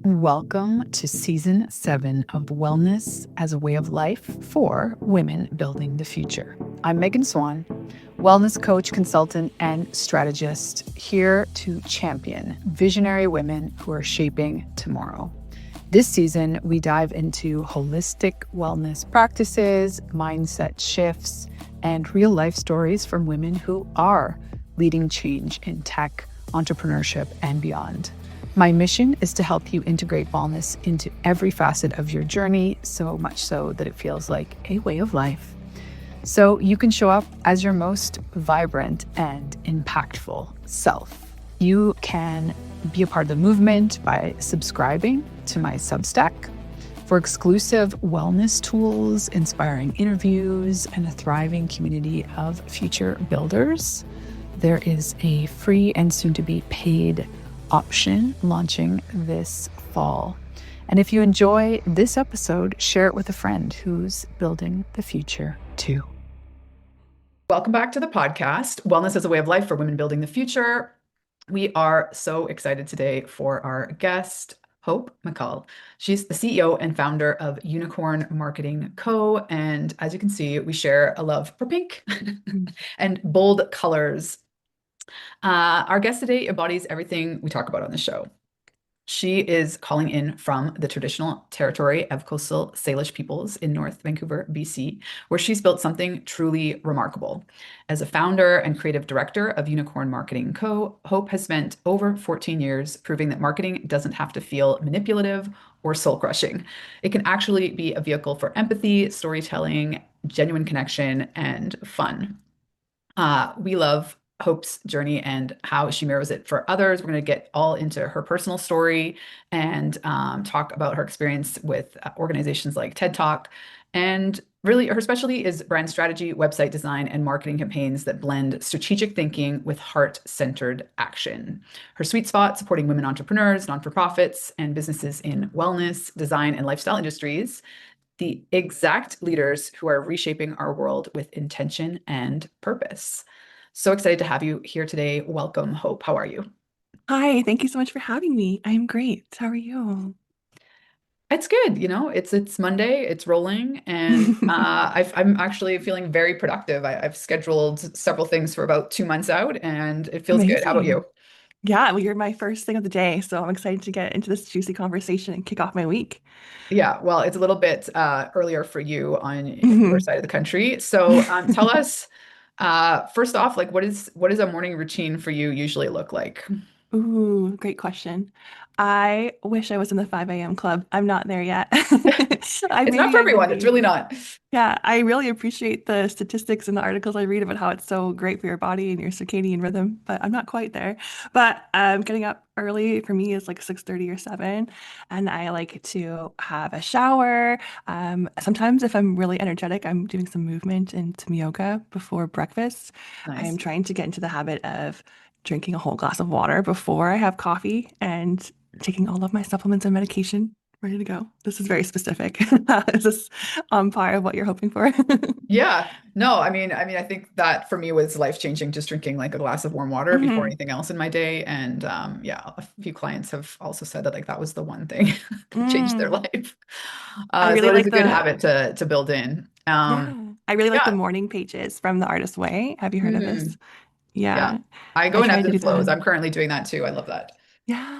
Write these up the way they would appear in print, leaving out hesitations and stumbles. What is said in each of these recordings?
Welcome to Season 7 of Wellness as a Way of Life for Women Building the Future. I'm Megan Swan, wellness coach, consultant, and strategist, here to champion visionary women who are shaping tomorrow. This season, we dive into holistic wellness practices, mindset shifts, and real life stories from women who are leading change in tech, entrepreneurship, and beyond. My mission is to help you integrate wellness into every facet of your journey, so much so that it feels like a way of life. So you can show up as your most vibrant and impactful self. You can be a part of the movement by subscribing to my Substack for exclusive wellness tools, inspiring interviews, and a thriving community of future builders. There is a free and soon-to-be paid option launching this fall. And if you enjoy this episode, share it with a friend who's building the future too. Welcome back to the podcast, Wellness as a Way of Life for Women Building the Future. We are so excited today for our guest, Hope Mikal. She's the CEO and founder of Unicorn Marketing Co. And as you can see, we share a love for pink and bold colors. Our guest today embodies everything we talk about on the show. She is calling in from the traditional territory of coastal Salish peoples in North Vancouver, BC, where she's built something truly remarkable. As a founder and creative director of Unicorn Marketing Co., Hope has spent over 14 years proving that marketing doesn't have to feel manipulative or soul-crushing. It can actually be a vehicle for empathy, storytelling, genuine connection, and fun. We love Hope's journey and how she mirrors it for others. We're going to get all into her personal story and talk about her experience with organizations like TEDTalk. And really, her specialty is brand strategy, website design, and marketing campaigns that blend strategic thinking with heart-centered action. Her sweet spot, supporting women entrepreneurs, non-for-profits, and businesses in wellness, design, and lifestyle industries, the exact leaders who are reshaping our world with intention and purpose. So excited to have you here today. Welcome, Hope. How are you? Hi, thank you so much for having me. I'm great. How are you? It's good. It's Monday. It's rolling, and I'm actually feeling very productive. I've scheduled several things for about 2 months out, and it feels good. How about Amazing. you? Yeah, well, you're my first thing of the day, so I'm excited to get into this juicy conversation and kick off my week. Yeah, well, it's a little bit earlier for you on your Mhm. side of the country. So tell us, first off, like what is a morning routine for you usually look like? Ooh, great question. I wish I was in the 5 a.m. club. I'm not there yet. It's not Maybe for I will everyone. It's really be. not. Yeah, I really appreciate the statistics and the articles I read about how it's so great for your body and your circadian rhythm, but I'm not quite there. But getting up early for me is like 6:30 or 7, and I like to have a shower. Sometimes if I'm really energetic, I'm doing some movement and some yoga before breakfast. I'm Nice. trying to get into the habit of drinking a whole glass of water before I have coffee and taking all of my supplements and medication ready to go. This is very specific. Is this on par of what you're hoping for? Yeah. No, I mean, I think that for me was life-changing, just drinking like a glass of warm water before hmm anything else in my day. And yeah, a few clients have also said that like that was the one thing that changed their Mm. life. I So really it is like a good the habit to build in. yeah. I really like the Yeah. morning pages from The Artist's Way. Have you heard of this? Mhm. Yeah. Yeah. I I go in try ebbs to do and flows. that. I'm currently doing that too. I love that.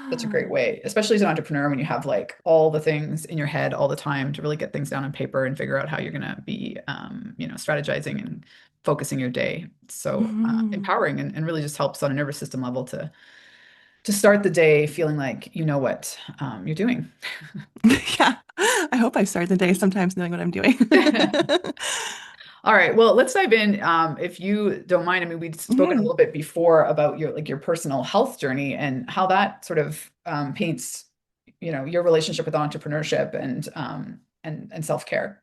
Such a great Yeah. way, especially as an entrepreneur when you have like all the things in your head all the time to really get things down on paper and figure out how you're going to be, strategizing and focusing your day. It's so Mhm. empowering and really just helps on a nervous system level to start the day feeling like you know what you're doing. Yeah. I hope I start the day sometimes knowing what I'm doing. All right, well, let's dive in. If you don't mind, I mean, we'd spoken a Mhm. little bit before about your personal health journey and how that sort of paints, your relationship with entrepreneurship and self-care.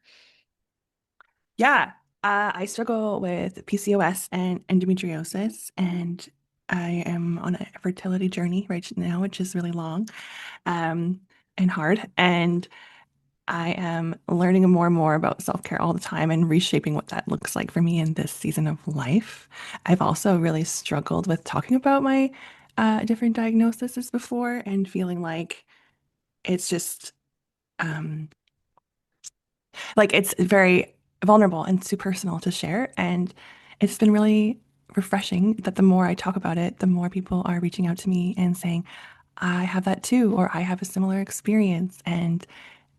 Yeah. I struggle with PCOS and endometriosis, and I am on a fertility journey right now, which is really long, um, and hard. And I am learning more and more about self-care all the time and reshaping what that looks like for me in this season of life. I've also really struggled with talking about my different diagnoses before and feeling like it's just um, like it's very vulnerable and too personal to share. And it's been really refreshing that the more I talk about it, the more people are reaching out to me and saying, I have that too, or I have a similar experience. And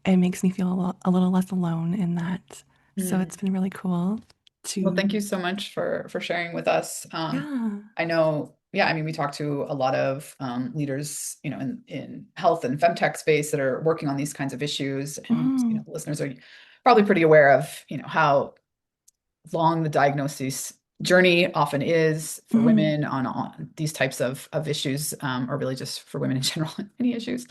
it makes me feel a little less alone in that. So Mm. it's been really cool Well, thank to, you so much for sharing with us. yeah. I know, yeah, I mean, we talk to a lot of leaders, in health and femtech space that are working on these kinds of issues, and Mm, listeners are probably pretty aware of, how long the diagnosis journey often is for mm, women on these types of issues, or really just for women in general, any issues.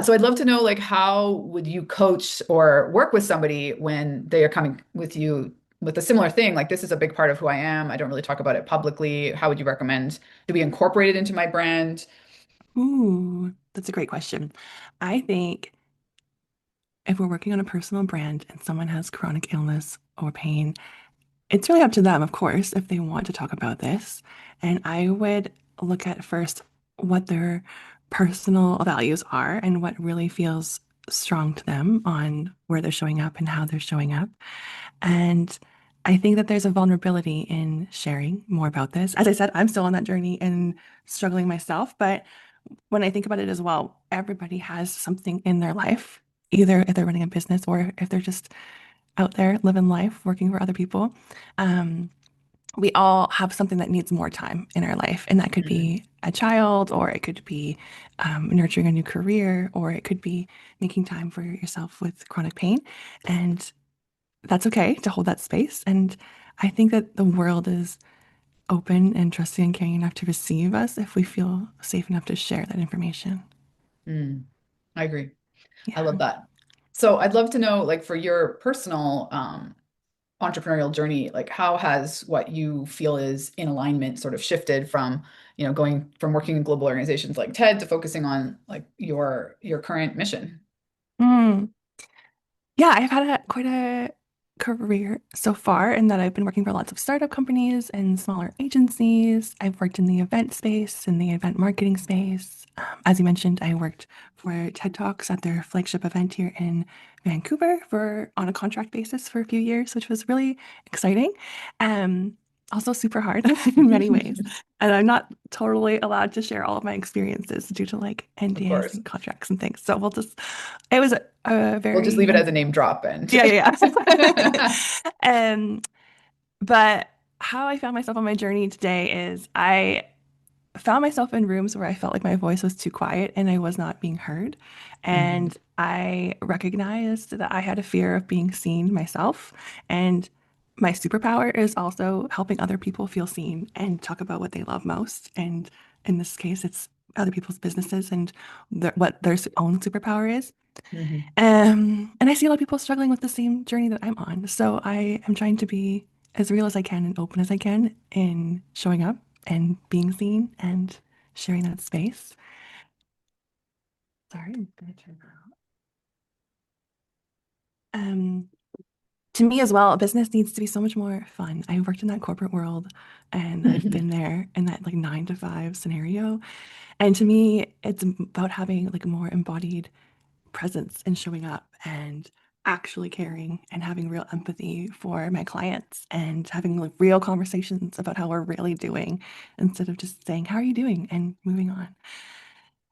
So I'd love to know, like, how would you coach or work with somebody when they are coming with you with a similar thing? Like, this is a big part of who I am. I don't really talk about it publicly. How would you recommend? Do we incorporate it into my brand? ooh, that's a great question. I think if we're working on a personal brand and someone has chronic illness or pain, it's really up to them, of course, if they want to talk about this. And I would look at first what their personal values are and what really feels strong to them on where they're showing up and how they're showing up. And I think that there's a vulnerability in sharing more about this. As I said, I'm still on that journey and struggling myself. But when I think about it as well, everybody has something in their life, either if they're running a business or if they're just out there living life, working for other people. Um, we all have something that needs more time in our life, and that could Mhm. be a child, or it could be nurturing a new career, or it could be making time for yourself with chronic pain. And that's okay to hold that space. And I think that the world is open and trusting and caring enough to receive us if we feel safe enough to share that information. Mm, I agree. I Yeah. love that. So I'd love to know, like, for your personal entrepreneurial journey, like, how has what you feel is in alignment sort of shifted from, going from working in global organizations like TED to focusing on, like, your current mission? Mm. Yeah, I've had quite a career so far in that I've been working for lots of startup companies and smaller agencies. I've worked in the event space, in the event marketing space. As you mentioned, I worked for TED Talks at their flagship event here in Vancouver for on a contract basis for a few years, which was really exciting. Um, Also super hard in many ways. And I'm not totally allowed to share all of my experiences due to like Of NDAs course. and contracts and things. So it was a We'll just leave it very, as a name drop and yeah, yeah, yeah. But how I found myself on my journey today is I found myself in rooms where I felt like my voice was too quiet and I was not being heard. Mhm. And I recognized that I had a fear of being seen myself. And my superpower is also helping other people feel seen and talk about what they love most. And in this case, it's other people's businesses and what their own superpower is. Mhm. And I see a lot of people struggling with the same journey that I'm on. So I am trying to be as real as I can and open as I can in showing up and being seen and sharing that space. Sorry, I'm gonna turn that off. Um, to me as well, business needs to be so much more fun. I've worked in that corporate world and I've been there in that like 9 to 5 scenario. And to me, it's about having like a more embodied presence and showing up and actually caring and having real empathy for my clients and having like real conversations about how we're really doing instead of just saying, how are you doing? And moving on.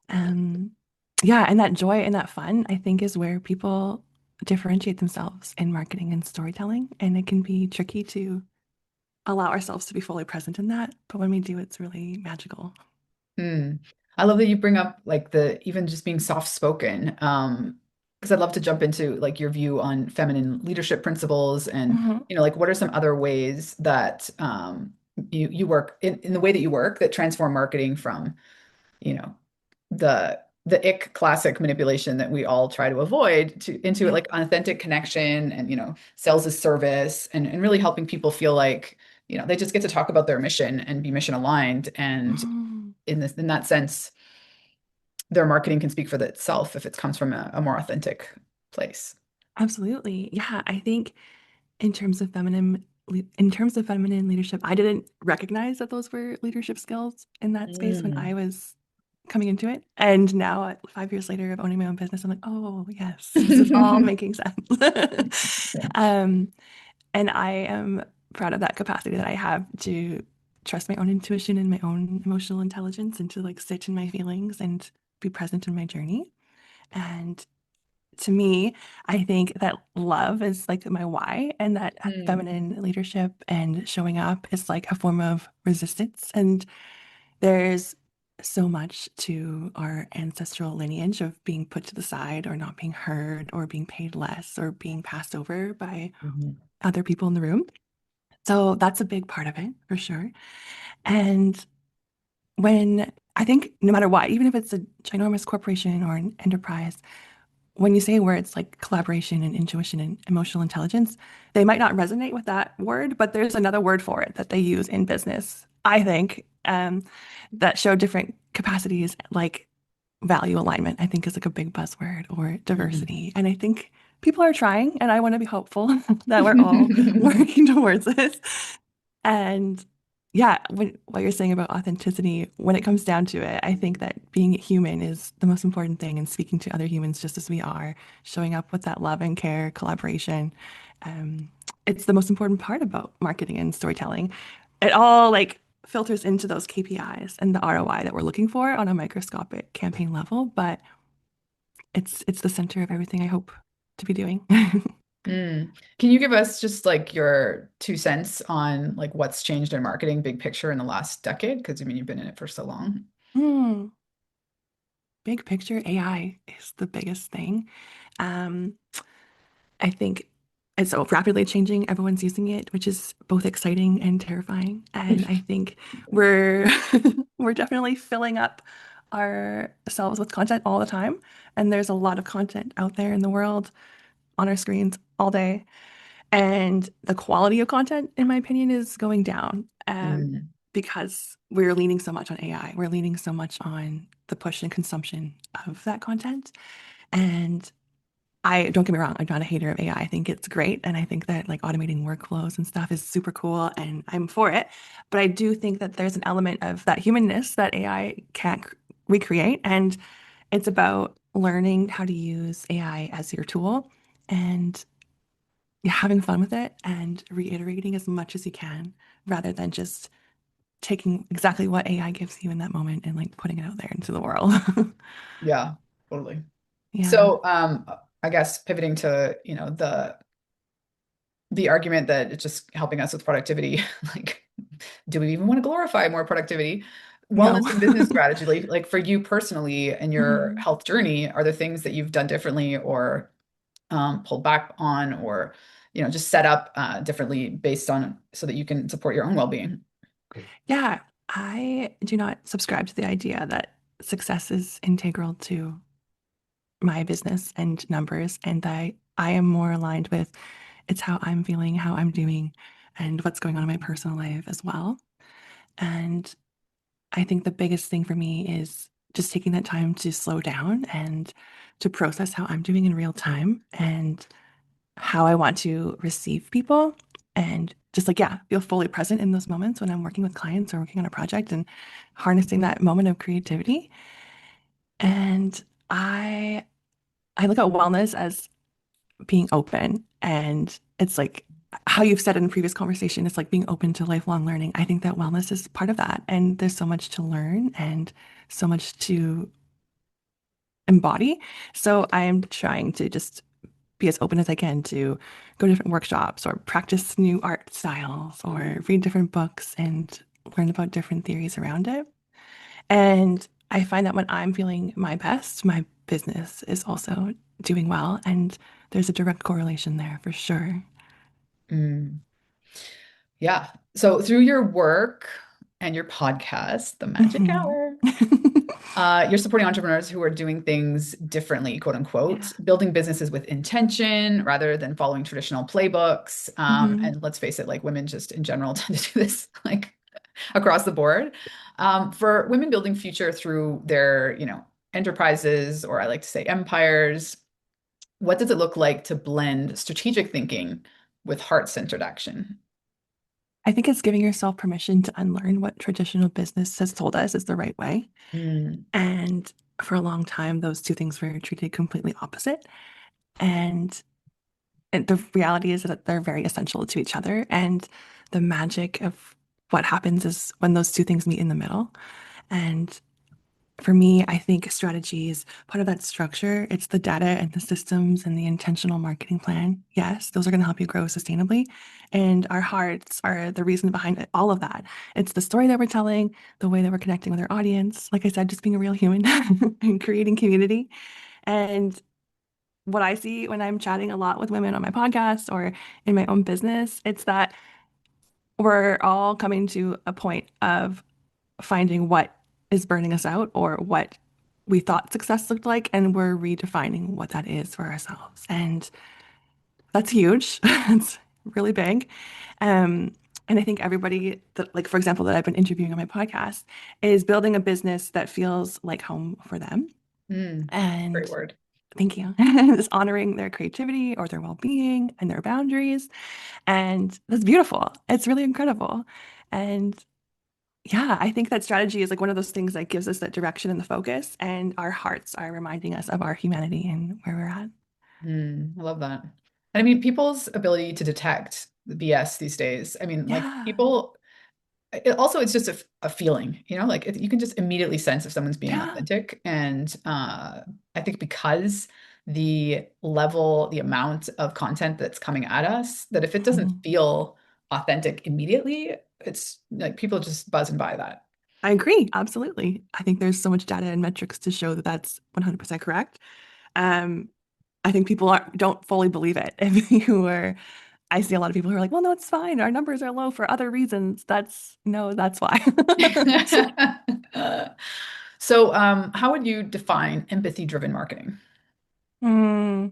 Um, yeah, and that joy and that fun, I think, is where people differentiate themselves in marketing and storytelling. And it can be tricky to allow ourselves to be fully present in that. But when we do, it's really magical. Hmm. I love that you bring up, like, the even just being soft spoken. Because I'd love to jump into, like, your view on feminine leadership principles and, Mhm. like, what are some other ways that you work in the way that you work that transform marketing from, you know, the ick classic manipulation that we all try to avoid to into, Yeah. like, authentic connection and, sales as service, and really helping people feel like, they just get to talk about their mission and be mission aligned. And Mhm. in that sense, their marketing can speak for itself if it comes from a more authentic place. Absolutely. Yeah, I think in terms of feminine leadership, I didn't recognize that those were leadership skills in that space when I Mm. was coming into it. And now, 5 years later of owning my own business, I'm like, oh, yes, this is all making sense. Yeah. Um, and I am proud of that capacity that I have to trust my own intuition and my own emotional intelligence and to like sit in my feelings and be present in my journey. And to me, I think that love is like my why, and that Mm, feminine leadership and showing up is like a form of resistance. And there's so much to our ancestral lineage of being put to the side or not being heard or being paid less or being passed over by mhm, other people in the room. So that's a big part of it for sure. And when I think no matter what, even if it's a ginormous corporation or an enterprise, when you say words like collaboration and intuition and emotional intelligence, they might not resonate with that word, but there's another word for it that they use in business, I think, that show different capacities, like value alignment, I think is like a big buzzword, or diversity. And I think people are trying, and I want to be hopeful that we're all mhm. working towards this. And yeah, what you're saying about authenticity, when it comes down to it, I think that being human is the most important thing, and speaking to other humans just as we are, showing up with that love and care, collaboration. Um, it's the most important part about marketing and storytelling. It all like filters into those KPIs and the ROI that we're looking for on a microscopic campaign level, but it's the center of everything I hope to be doing. Mm. Can you give us just like your 2 cents on like what's changed in marketing, big picture in the last decade? Because I mean, you've been in it for so long. Hmm. Big picture, AI is the biggest thing. Um, I think it's so rapidly changing. Everyone's using it, which is both exciting and terrifying. And I think we're we're definitely filling up ourselves with content all the time. And there's a lot of content out there in the world on our screens all day. And the quality of content, in my opinion, is going down, Mm, because we're leaning so much on AI. We're leaning so much on the push and consumption of that content. And I don't get me wrong, I'm not a hater of AI. I think it's great. And I think that like automating workflows and stuff is super cool and I'm for it. But I do think that there's an element of that humanness that AI can't recreate. And it's about learning how to use AI as your tool and having fun with it and reiterating as much as you can rather than just taking exactly what AI gives you in that moment and like putting it out there into the world. yeah, totally. Yeah. So, I guess pivoting to, the argument that it's just helping us with productivity, like, do we even want to glorify more productivity? No. Wellness and business strategy, like for you personally and your Mhm. health journey, are there things that you've done differently or pulled back on or, just set up differently based on so that you can support your own well-being? Yeah, I do not subscribe to the idea that success is integral to my business and numbers, and that I am more aligned with it's how I'm feeling, how I'm doing, and what's going on in my personal life as well. And I think the biggest thing for me is just taking that time to slow down and to process how I'm doing in real time and how I want to receive people. And just like, yeah, feel fully present in those moments when I'm working with clients or working on a project and harnessing that moment of creativity. And I look at wellness as being open, and it's like how you've said in previous conversation, it's like being open to lifelong learning. I think that wellness is part of that. And there's so much to learn and so much to embody. So I am trying to just be as open as I can to go to different workshops or practice new art styles or read different books and learn about different theories around it. And I find that when I'm feeling my best, my business is also doing well. And there's a direct correlation there for sure. Mm, yeah. So through your work and your podcast, The Magic Mhm. Hour, you're supporting entrepreneurs who are doing things differently, quote unquote, Yeah. building businesses with intention rather than following traditional playbooks. Hmm. And let's face it, like women just in general tend to do this like across the board. For women building future through their, enterprises, or I like to say empires, what does it look like to blend strategic thinking with heart-centered action? I think it's giving yourself permission to unlearn what traditional business has told us is the right way. Mm, And for a long time, those two things were treated completely opposite. And the reality is that they're very essential to each other. And the magic of what happens is when those two things meet in the middle. And for me, I think strategy is part of that structure. It's the data and the systems and the intentional marketing plan. Yes, those are going to help you grow sustainably. And our hearts are the reason behind it, all of that. It's the story that we're telling, the way that we're connecting with our audience. Like I said, just being a real human and creating community. And what I see when I'm chatting a lot with women on my podcast or in my own business, it's that we're all coming to a point of finding what is burning us out or what we thought success looked like, and we're redefining what that is for ourselves. And that's huge. It's really big. Um, and I think everybody that, like, for example, that I've been interviewing on my podcast is building a business that feels like home for them. mm, great And word. thank you. Is honoring their creativity or their well-being and their boundaries. And that's beautiful. It's really incredible. And yeah, I think that strategy is like one of those things that gives us that direction and the focus, and our hearts are reminding us of our humanity and where we're at. Mm, I love that. And I mean, people's ability to detect the BS these days. I mean, like Yeah. people, it's just a feeling, like you can just immediately sense if someone's being Yeah. authentic. And I think because the amount of content that's coming at us, that if it doesn't Mhm. feel authentic immediately, it's like people just buzzing by that. I agree. Absolutely. I think there's so much data and metrics to show that that's 100% correct. Um, I think people don't fully believe it. If you were, I see a lot of people who are like, well, no, it's fine. Our numbers are low for other reasons. That's no, that's why. So, how would you define empathy-driven marketing? Hmm.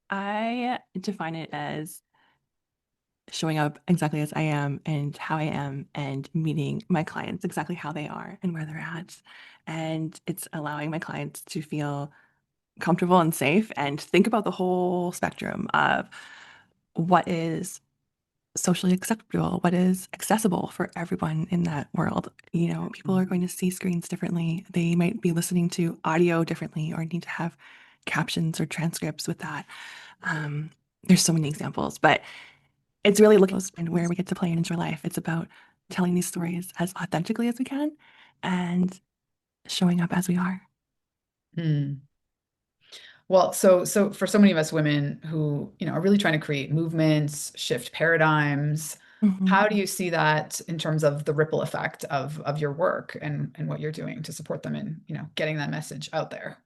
I define it as showing up exactly as I am and how I am and meeting my clients exactly how they are and where they're at. And it's allowing my clients to feel comfortable and safe and think about the whole spectrum of what is socially acceptable, what is accessible for everyone in that world. You know, people are going to see screens differently. They might be listening to audio differently or need to have captions or transcripts with that. Um, there's so many examples, but it's really looking and where we get to play and enjoy life. It's about telling these stories as authentically as we can and showing up as we are. Hmm. Well, so for so many of us women who, are really trying to create movements, shift paradigms, Mhm. how do you see that in terms of the ripple effect of your work and what you're doing to support them in, getting that message out there?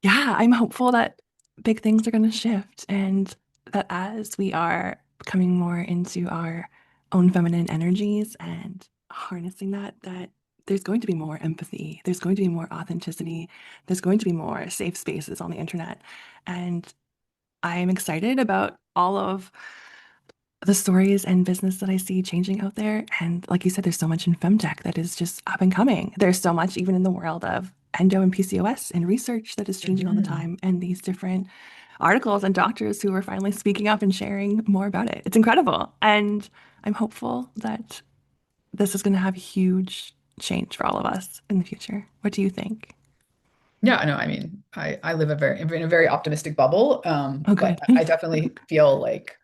Yeah, I'm hopeful that big things are going to shift and that as we are coming more into our own feminine energies and harnessing that, that there's going to be more empathy, there's going to be more authenticity, there's going to be more safe spaces on the internet. And I am excited about all of the stories and business that I see changing out there. And like you said, there's so much in femtech that is just up and coming. There's so much even in the world of endo and PCOS and research that is changing all the Mhm. time. And these different articles and doctors who are finally speaking up and sharing more about it. It's incredible. And I'm hopeful that this is going to have huge change for all of us in the future. What do you think? Yeah, no, I mean, I live in a very optimistic bubble, Oh, but good. I definitely feel like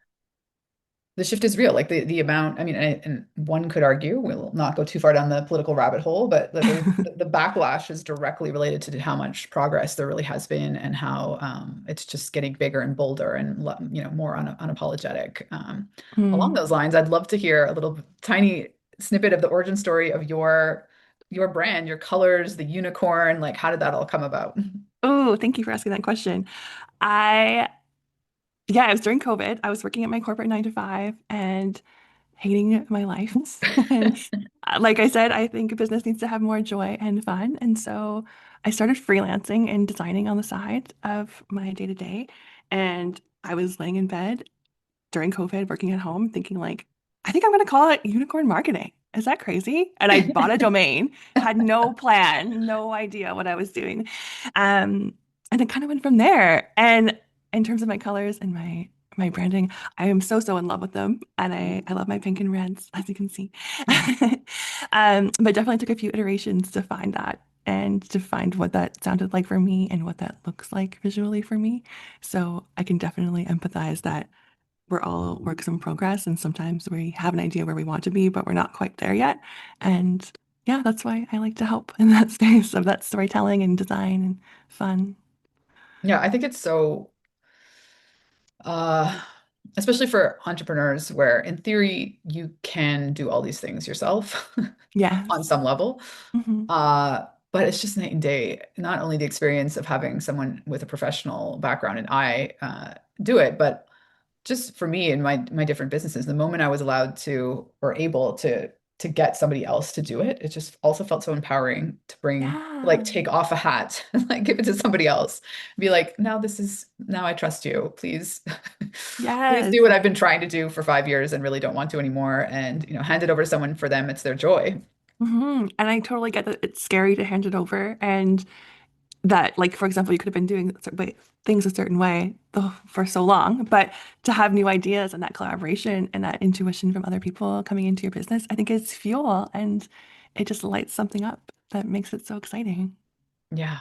the shift is real. Like the amount, I mean, and one could argue, we'll not go too far down the political rabbit hole, but the backlash is directly related to how much progress there really has been and how it's just getting bigger and bolder and more unapologetic. Along Hmm. those lines, I'd love to hear a little tiny snippet of the origin story of your brand, your colors, the unicorn. Like, how did that all come about? Oh, thank you for asking that question. I Yeah, it was during COVID. I was working at my corporate 9 to 5 and hating my life. And like I said, I think business needs to have more joy and fun. And so I started freelancing and designing on the side of my day to day. And I was laying in bed during COVID, working at home, thinking like, I think I'm going to call it unicorn marketing. Is that crazy? And I bought a domain, had no plan, no idea what I was doing. Um, and it kind of went from there. And in terms of my colors and my my branding. I am so in love with them, and I love my pink and reds, as you can see. But definitely took a few iterations to find that and to find what that sounded like for me and what that looks like visually for me. So I can definitely empathize that we're all works in progress, and sometimes we have an idea where we want to be, but we're not quite there yet. And yeah, that's why I like to help in that space of that storytelling and design and fun. Yeah, I think it's so uh especially for entrepreneurs where in theory you can do all these things yourself on Yes. some level. Hmm. But it's just night and day. Not only the experience of having someone with a professional background and I do it, but just for me and my different businesses, the moment I was allowed to or able to get somebody else to do it, it just also felt so empowering to bring like Yeah. take off a hat and like give it to somebody else. Be like, now this is now I trust you. Please, please Yes. do what I've been trying to do for 5 years and really don't want to anymore. And hand it over to someone for them. It's their joy. And I totally get that it's scary to hand it over, and that, like, for example, you could have been doing things a certain way for so long, but to have new ideas and that collaboration and that intuition from other people coming into your business, I think is fuel, and it just lights something up that makes it so exciting. Yeah.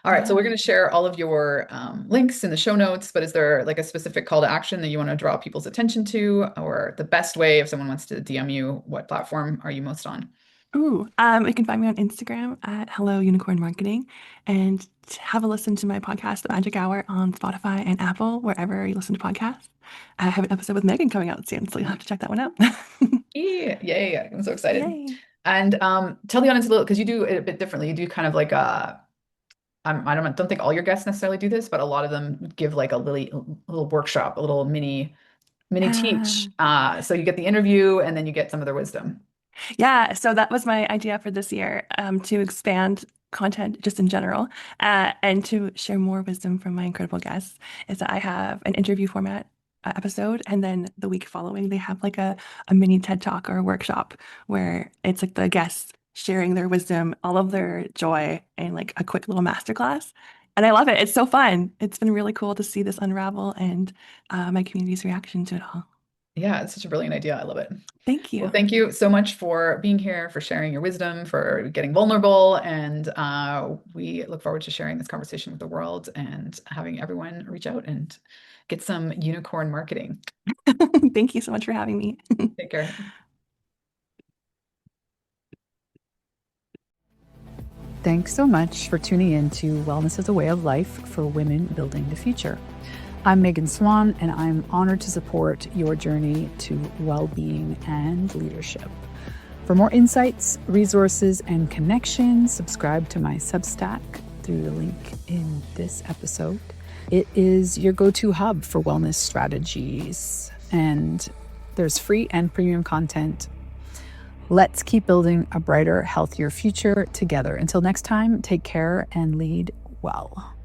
All right. So we're Yeah. going to share all of your links in the show notes, but is there like a specific call to action that you want to draw people's attention to, or the best way if someone wants to DM you, what platform are you most on? You can find me on Instagram at Hello Unicorn Marketing, and have a listen to my podcast, The Magic Hour, on Spotify and Apple, wherever you listen to podcasts. I have an episode with Megan coming out soon, so you'll have to check that one out. Yeah, yay. I'm so excited. Yay. And tell the audience a little, because you do it a bit differently. You do kind of like I don't think all your guests necessarily do this, but a lot of them give like a little workshop, a little mini Yeah. teach. So you get the interview and then you get some of their wisdom. Yeah, so that was my idea for this year, to expand content just in general, and to share more wisdom from my incredible guests. Is that I have an interview format episode, and then the week following, they have like a mini TED Talk or a workshop where it's like the guests sharing their wisdom, all of their joy, and like a quick little masterclass. And I love it. It's so fun. It's been really cool to see this unravel, and my community's reaction to it all. Yeah, it's such a brilliant idea. I love it. Thank Well, you. thank you so much for being here, for sharing your wisdom, for getting vulnerable. And we look forward to sharing this conversation with the world and having everyone reach out and get some unicorn marketing. Thank you so much for having me. Take care. Thanks so much for tuning in to Wellness as a Way of Life for Women Building the Future. I'm Megan Swan, and I'm honored to support your journey to well-being and leadership. For more insights, resources, and connections, subscribe to my Substack through the link in this episode. It is your go-to hub for wellness strategies, and there's free and premium content. Let's keep building a brighter, healthier future together. Until next time, take care and lead well.